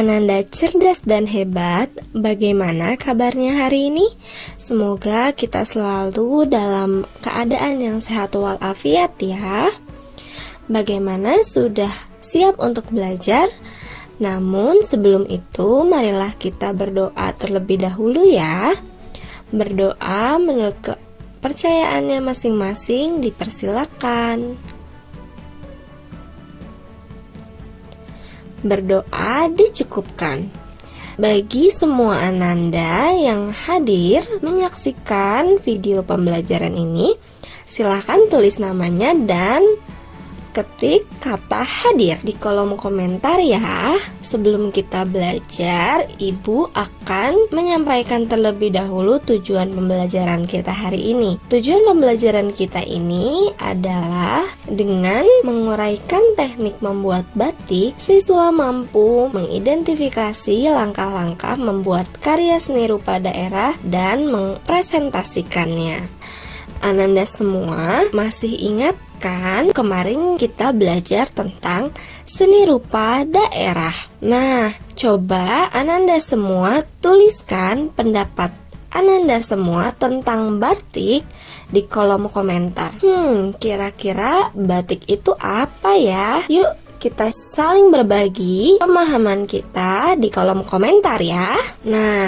Ananda cerdas dan hebat. Bagaimana kabarnya hari ini? Semoga kita selalu dalam keadaan yang sehat walafiat ya. Bagaimana, sudah siap untuk belajar? Namun sebelum itu, marilah kita berdoa terlebih dahulu ya. Berdoa menurut kepercayaannya masing-masing dipersilakan. Berdoa dicukupkan. Bagi semua Ananda yang hadir menyaksikan video pembelajaran ini, silakan tulis namanya dan ketik kata hadir di kolom komentar ya. Sebelum kita belajar, Ibu akan menyampaikan terlebih dahulu tujuan pembelajaran kita hari ini. Tujuan pembelajaran kita ini adalah dengan menguraikan teknik membuat batik, siswa mampu mengidentifikasi langkah-langkah membuat karya seni rupa daerah dan mempresentasikannya. Ananda semua masih ingat kan kemarin kita belajar tentang seni rupa daerah. Nah, coba Ananda semua tuliskan pendapat Ananda semua tentang batik di kolom komentar. Kira-kira batik itu apa ya? Yuk kita saling berbagi pemahaman kita di kolom komentar ya. Nah,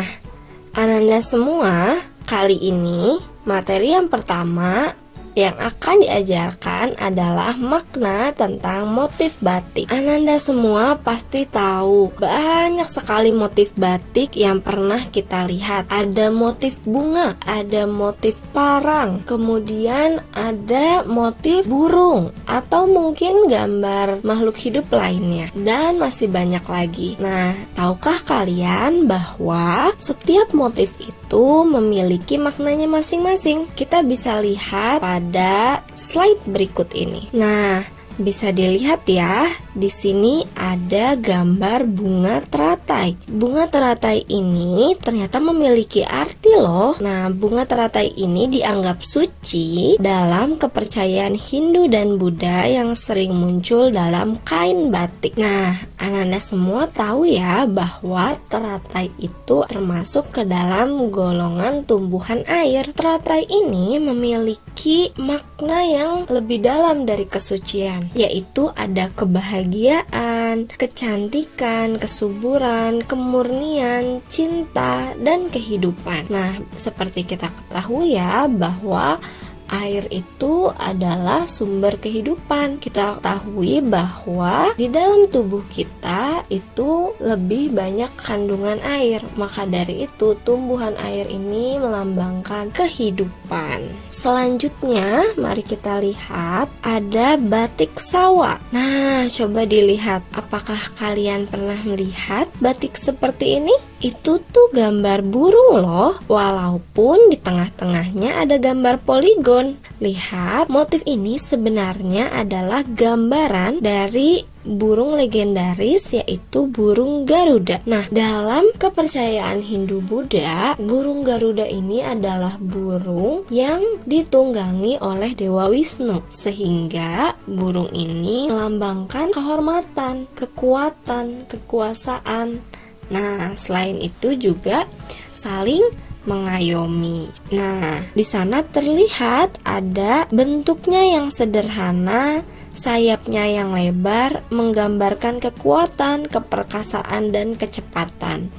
Ananda semua, kali ini materi yang pertama yang akan diajarkan adalah makna tentang motif batik. Ananda semua pasti tahu banyak sekali motif batik yang pernah kita lihat. Ada motif bunga, ada motif parang, kemudian ada motif burung, atau mungkin gambar makhluk hidup lainnya, dan masih banyak lagi. Nah, tahukah kalian bahwa setiap motif itu memiliki maknanya masing-masing? Kita bisa lihat pada slide berikut ini. Nah, bisa dilihat ya, di sini ada gambar bunga teratai. Bunga teratai ini ternyata memiliki arti loh. Nah, bunga teratai ini dianggap suci dalam kepercayaan Hindu dan Buddha yang sering muncul dalam kain batik. Nah, Ananda semua tahu ya bahwa teratai itu termasuk ke dalam golongan tumbuhan air. Teratai ini memiliki makna yang lebih dalam dari kesucian, yaitu ada kebahagiaan, kecantikan, kesuburan, kemurnian, cinta, dan kehidupan. Nah, seperti kita ketahui ya bahwa air itu adalah sumber kehidupan. Kita ketahui bahwa di dalam tubuh kita itu lebih banyak kandungan air. Maka dari itu tumbuhan air ini melambangkan kehidupan. Selanjutnya, mari kita lihat ada batik sawah. Nah, coba dilihat, apakah kalian pernah melihat batik seperti ini? Itu tuh gambar burung loh, walaupun di tengah-tengahnya ada gambar poligon. Lihat, motif ini sebenarnya adalah gambaran dari burung legendaris, yaitu burung Garuda. Nah, dalam kepercayaan Hindu Buddha, burung Garuda ini adalah burung yang ditunggangi oleh Dewa Wisnu, sehingga burung ini melambangkan kehormatan, kekuatan, kekuasaan. Nah, selain itu juga saling mengayomi. Nah, di sana terlihat ada bentuknya yang sederhana, sayapnya yang lebar, menggambarkan kekuatan, keperkasaan, dan kecepatan.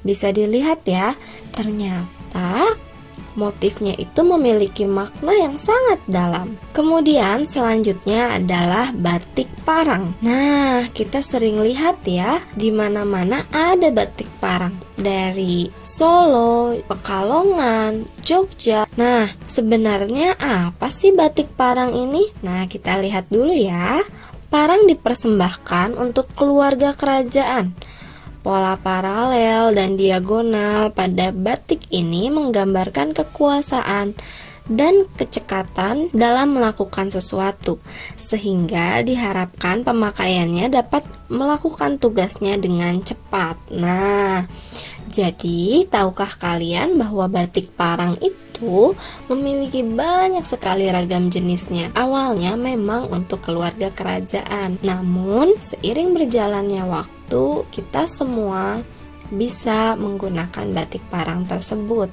Bisa dilihat ya, ternyata motifnya itu memiliki makna yang sangat dalam. Kemudian selanjutnya adalah batik parang. Nah, kita sering lihat ya, di mana-mana ada batik parang. Dari Solo, Pekalongan, Jogja. Nah, sebenarnya apa sih batik parang ini? Nah, kita lihat dulu ya. Parang dipersembahkan untuk keluarga kerajaan. Pola paralel dan diagonal pada batik ini menggambarkan kekuasaan dan kecekatan dalam melakukan sesuatu, sehingga diharapkan pemakaiannya dapat melakukan tugasnya dengan cepat. Nah, jadi tahukah kalian bahwa batik parang itu itu memiliki banyak sekali ragam jenisnya. Awalnya memang untuk keluarga kerajaan, namun seiring berjalannya waktu, kita semua bisa menggunakan batik parang tersebut.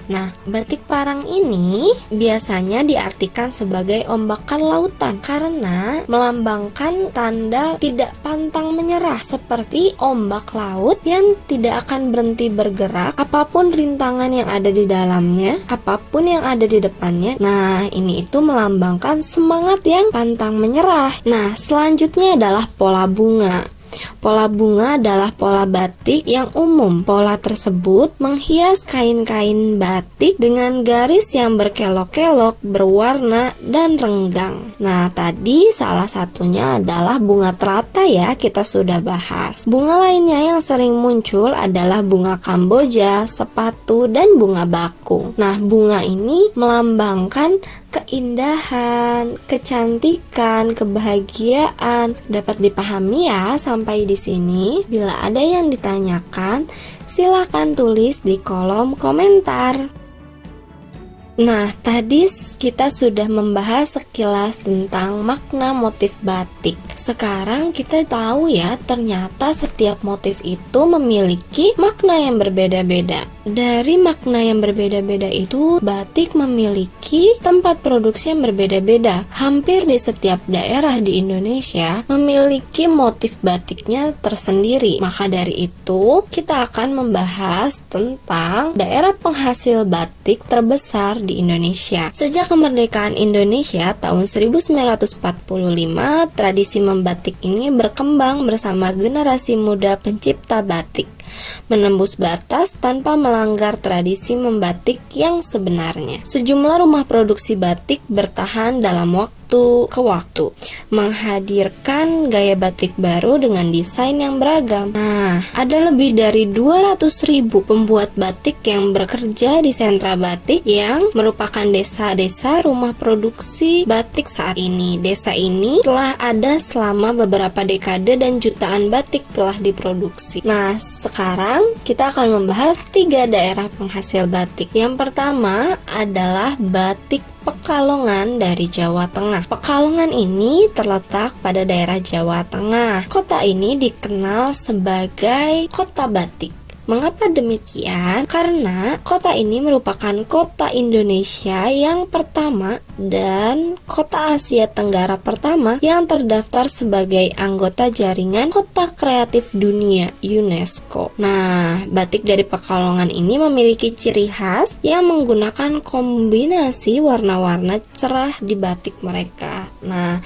Nah, batik parang ini biasanya diartikan sebagai ombakan lautan karena melambangkan tanda tidak pantang menyerah, seperti ombak laut yang tidak akan berhenti bergerak apapun rintangan yang ada di dalamnya, apapun yang ada di depannya. Nah, ini itu melambangkan semangat yang pantang menyerah. Nah, selanjutnya adalah pola bunga. Pola bunga adalah pola batik yang umum. Pola tersebut menghias kain-kain batik dengan garis yang berkelok-kelok, berwarna, dan renggang. Nah, tadi salah satunya adalah bunga teratai ya, kita sudah bahas. Bunga lainnya yang sering muncul adalah bunga kamboja, sepatu, dan bunga bakung. Nah, bunga ini melambangkan keindahan, kecantikan, kebahagiaan. Dapat dipahami ya sampai di sini? Bila ada yang ditanyakan, silahkan tulis di kolom komentar. Nah, tadi kita sudah membahas sekilas tentang makna motif batik. Sekarang kita tahu ya, ternyata setiap motif itu memiliki makna yang berbeda-beda. Dari makna yang berbeda-beda itu, batik memiliki tempat produksi yang berbeda-beda. Hampir di setiap daerah di Indonesia memiliki motif batiknya tersendiri. Maka dari itu, kita akan membahas tentang daerah penghasil batik terbesar di Indonesia. Sejak kemerdekaan Indonesia tahun 1945, tradisi membatik ini berkembang bersama generasi muda pencipta batik, menembus batas tanpa melanggar tradisi membatik yang sebenarnya. Sejumlah rumah produksi batik bertahan dalam waktu ke waktu, menghadirkan gaya batik baru dengan desain yang beragam. Nah, ada lebih dari 200.000 pembuat batik yang bekerja di sentra batik yang merupakan desa-desa rumah produksi batik saat ini. Desa ini telah ada selama beberapa dekade dan jutaan batik telah diproduksi. Nah, sekarang kita akan membahas 3 daerah penghasil batik. Yang pertama adalah batik Pekalongan dari Jawa Tengah. Pekalongan ini terletak pada daerah Jawa Tengah. Kota ini dikenal sebagai kota batik. Mengapa demikian? Karena kota ini merupakan kota Indonesia yang pertama dan kota Asia Tenggara pertama yang terdaftar sebagai anggota jaringan kota kreatif dunia UNESCO. Nah, batik dari Pekalongan ini memiliki ciri khas yang menggunakan kombinasi warna-warna cerah di batik mereka. Nah,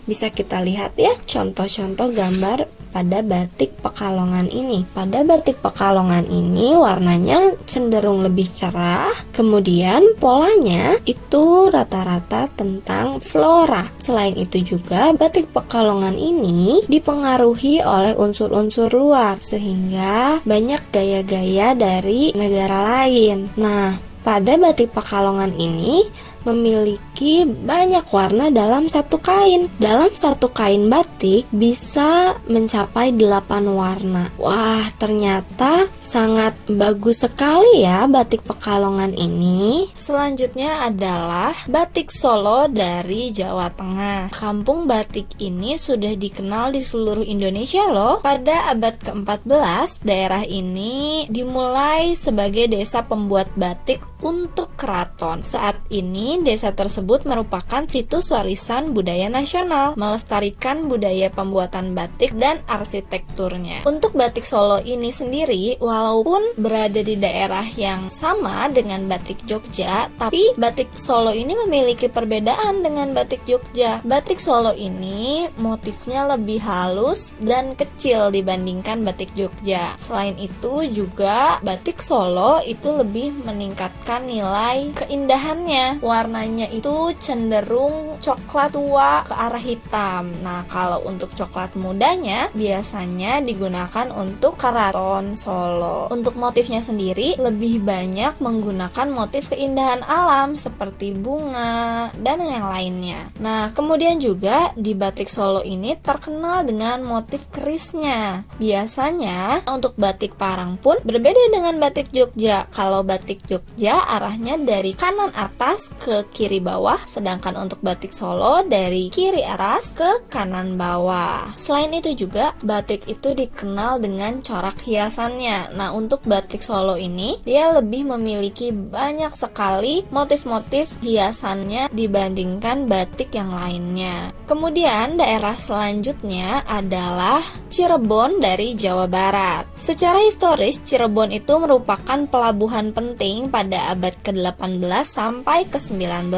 bisa kita lihat ya contoh-contoh gambar pada batik Pekalongan ini. Pada batik Pekalongan ini warnanya cenderung lebih cerah, kemudian polanya itu rata-rata tentang flora. Selain itu juga batik Pekalongan ini dipengaruhi oleh unsur-unsur luar sehingga banyak gaya-gaya dari negara lain. Nah, pada batik Pekalongan ini memiliki banyak warna dalam satu kain. Dalam satu kain batik bisa mencapai 8 warna. Wah, ternyata sangat bagus sekali ya batik Pekalongan ini. Selanjutnya adalah batik Solo dari Jawa Tengah. Kampung batik ini sudah dikenal di seluruh Indonesia loh. Pada abad ke-14, daerah ini dimulai sebagai desa pembuat batik untuk keraton. Saat ini desa tersebut merupakan situs warisan budaya nasional, melestarikan budaya pembuatan batik dan arsitekturnya. Untuk batik Solo ini sendiri, walaupun berada di daerah yang sama dengan batik Jogja, tapi batik Solo ini memiliki perbedaan dengan batik Jogja. Batik Solo ini motifnya lebih halus dan kecil dibandingkan batik Jogja. Selain itu juga batik Solo itu lebih meningkatkan nilai keindahannya. warnanya itu cenderung coklat tua ke arah hitam. Nah, kalau untuk coklat mudanya biasanya digunakan untuk keraton Solo. Untuk motifnya sendiri lebih banyak menggunakan motif keindahan alam seperti bunga dan yang lainnya. Nah, kemudian juga di batik Solo ini terkenal dengan motif kerisnya. Biasanya untuk batik Parang pun berbeda dengan batik Jogja. Kalau batik Jogja arahnya dari kanan atas ke kiri bawah, sedangkan untuk batik Solo dari kiri atas ke kanan bawah. Selain itu juga batik itu dikenal dengan corak hiasannya. Nah, untuk batik Solo ini dia lebih memiliki banyak sekali motif-motif hiasannya dibandingkan batik yang lainnya. Kemudian daerah selanjutnya adalah Cirebon dari Jawa Barat. Secara historis, Cirebon itu merupakan pelabuhan penting pada abad ke-18 sampai ke-19.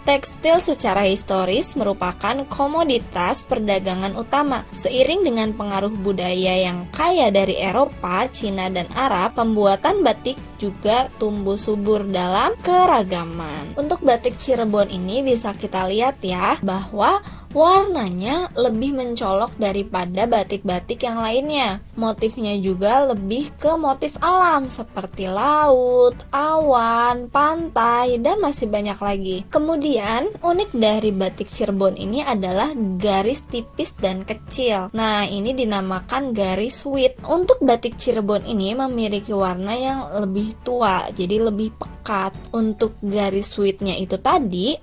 Tekstil secara historis merupakan komoditas perdagangan utama. Seiring dengan pengaruh budaya yang kaya dari Eropa, Cina, dan Arab, pembuatan batik juga tumbuh subur dalam keragaman. Untuk batik Cirebon ini bisa kita lihat ya, bahwa warnanya lebih mencolok daripada batik-batik yang lainnya. Motifnya juga lebih ke motif alam seperti laut, awan, pantai, dan masih banyak lagi. Kemudian, unik dari batik Cirebon ini adalah garis tipis dan kecil. Nah, ini dinamakan garis wit. Untuk batik Cirebon ini memiliki warna yang lebih tua, jadi lebih pekat. Untuk garis witnya itu tadi,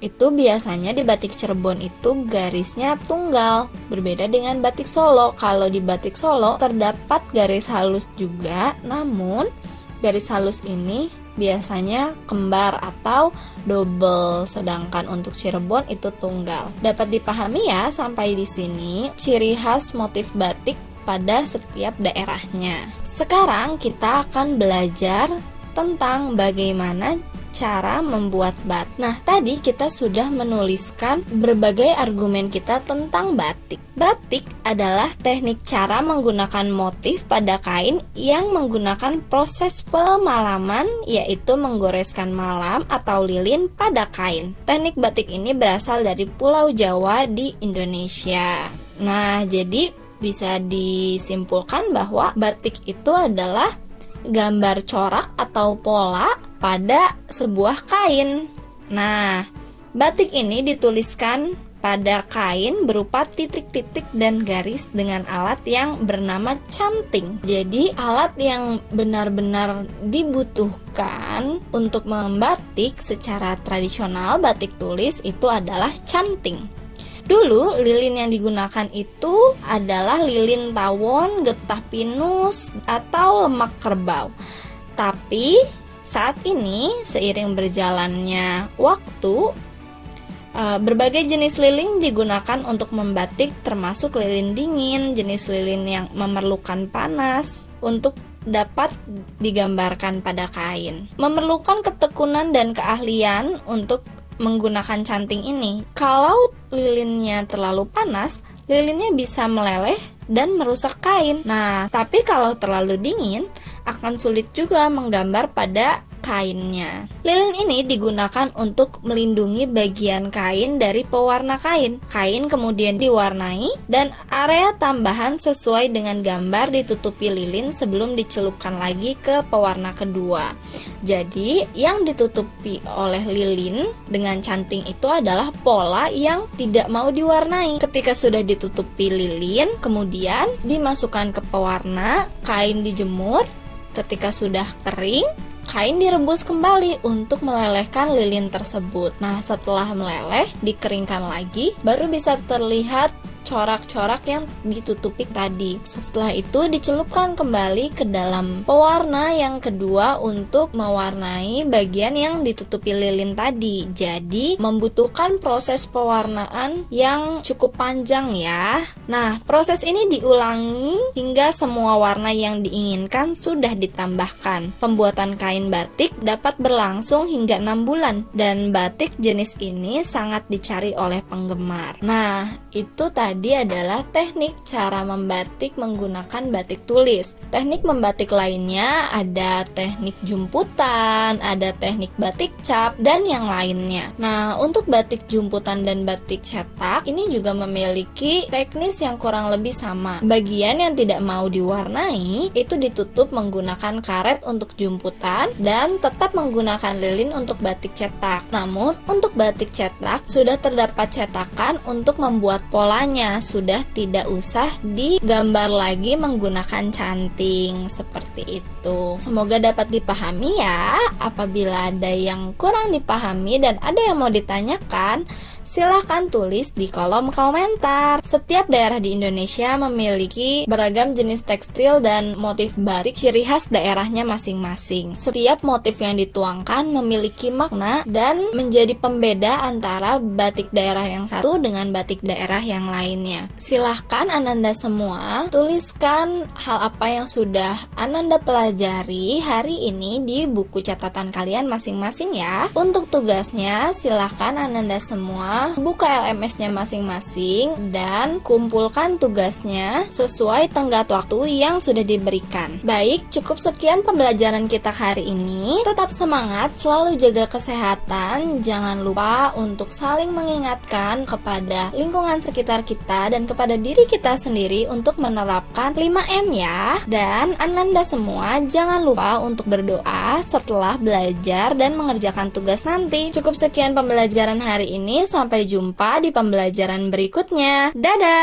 itu biasanya di batik Cirebon itu garisnya tunggal, berbeda dengan batik Solo. Kalau di batik Solo terdapat garis halus juga, namun garis halus ini biasanya kembar atau double, sedangkan untuk Cirebon itu tunggal. Dapat dipahami ya sampai di sini ciri khas motif batik pada setiap daerahnya. Sekarang kita akan belajar tentang bagaimana cara membuat batik. Nah, tadi kita sudah menuliskan berbagai argumen kita tentang batik. Batik adalah teknik cara menggunakan motif pada kain yang menggunakan proses pemalaman, yaitu menggoreskan malam atau lilin pada kain. Teknik batik ini berasal dari Pulau Jawa di Indonesia. Nah, jadi bisa disimpulkan bahwa batik itu adalah gambar corak atau pola pada sebuah kain. Nah, batik ini dituliskan pada kain berupa titik-titik dan garis dengan alat yang bernama canting. Jadi, alat yang benar-benar dibutuhkan untuk membatik secara tradisional batik tulis itu adalah canting. Dulu lilin yang digunakan itu adalah lilin tawon, getah pinus, atau lemak kerbau. Tapi saat ini seiring berjalannya waktu, berbagai jenis lilin digunakan untuk membatik, termasuk lilin dingin, jenis lilin yang memerlukan panas untuk dapat digambarkan pada kain. Memerlukan ketekunan dan keahlian untuk menggunakan canting ini. Kalau lilinnya terlalu panas, lilinnya bisa meleleh dan merusak kain. Nah, tapi kalau terlalu dingin, akan sulit juga menggambar pada kainnya. Lilin ini digunakan untuk melindungi bagian kain dari pewarna kain. Kain kemudian diwarnai dan area tambahan sesuai dengan gambar ditutupi lilin sebelum dicelupkan lagi ke pewarna kedua. Jadi, yang ditutupi oleh lilin dengan canting itu adalah pola yang tidak mau diwarnai. Ketika sudah ditutupi lilin, kemudian dimasukkan ke pewarna, kain dijemur. Ketika sudah kering, kain direbus kembali untuk melelehkan lilin tersebut. Nah, setelah meleleh, dikeringkan lagi, baru bisa terlihat corak-corak yang ditutupi tadi. Setelah itu dicelupkan kembali ke dalam pewarna yang kedua untuk mewarnai bagian yang ditutupi lilin tadi. Jadi membutuhkan proses pewarnaan yang cukup panjang ya. Nah, proses ini diulangi hingga semua warna yang diinginkan sudah ditambahkan. Pembuatan kain batik dapat berlangsung hingga 6 bulan dan batik jenis ini sangat dicari oleh penggemar. Nah, itu tadi tadi adalah teknik cara membatik menggunakan batik tulis. Teknik membatik lainnya ada teknik jumputan, ada teknik batik cap, dan yang lainnya. Nah, untuk batik jumputan dan batik cetak ini juga memiliki teknis yang kurang lebih sama. Bagian yang tidak mau diwarnai itu ditutup menggunakan karet untuk jumputan dan tetap menggunakan lilin untuk batik cetak. Namun, untuk batik cetak sudah terdapat cetakan untuk membuat polanya, sudah tidak usah digambar lagi menggunakan canting seperti itu. Semoga dapat dipahami ya. Apabila ada yang kurang dipahami dan ada yang mau ditanyakan, silahkan tulis di kolom komentar. Setiap daerah di Indonesia memiliki beragam jenis tekstil dan motif batik ciri khas daerahnya masing-masing. Setiap motif yang dituangkan memiliki makna dan menjadi pembeda antara batik daerah yang satu dengan batik daerah yang lainnya. Silahkan Ananda semua tuliskan hal apa yang sudah Ananda pelajari hari ini di buku catatan kalian masing-masing ya. Untuk tugasnya silahkan Ananda semua buka LMS-nya masing-masing dan kumpulkan tugasnya sesuai tenggat waktu yang sudah diberikan. Baik, cukup sekian pembelajaran kita hari ini. Tetap semangat, selalu jaga kesehatan. Jangan lupa untuk saling mengingatkan kepada lingkungan sekitar kita dan kepada diri kita sendiri untuk menerapkan 5M ya. Dan Ananda semua jangan lupa untuk berdoa setelah belajar dan mengerjakan tugas nanti. Cukup sekian pembelajaran hari ini. Sampai jumpa di pembelajaran berikutnya. Dadah!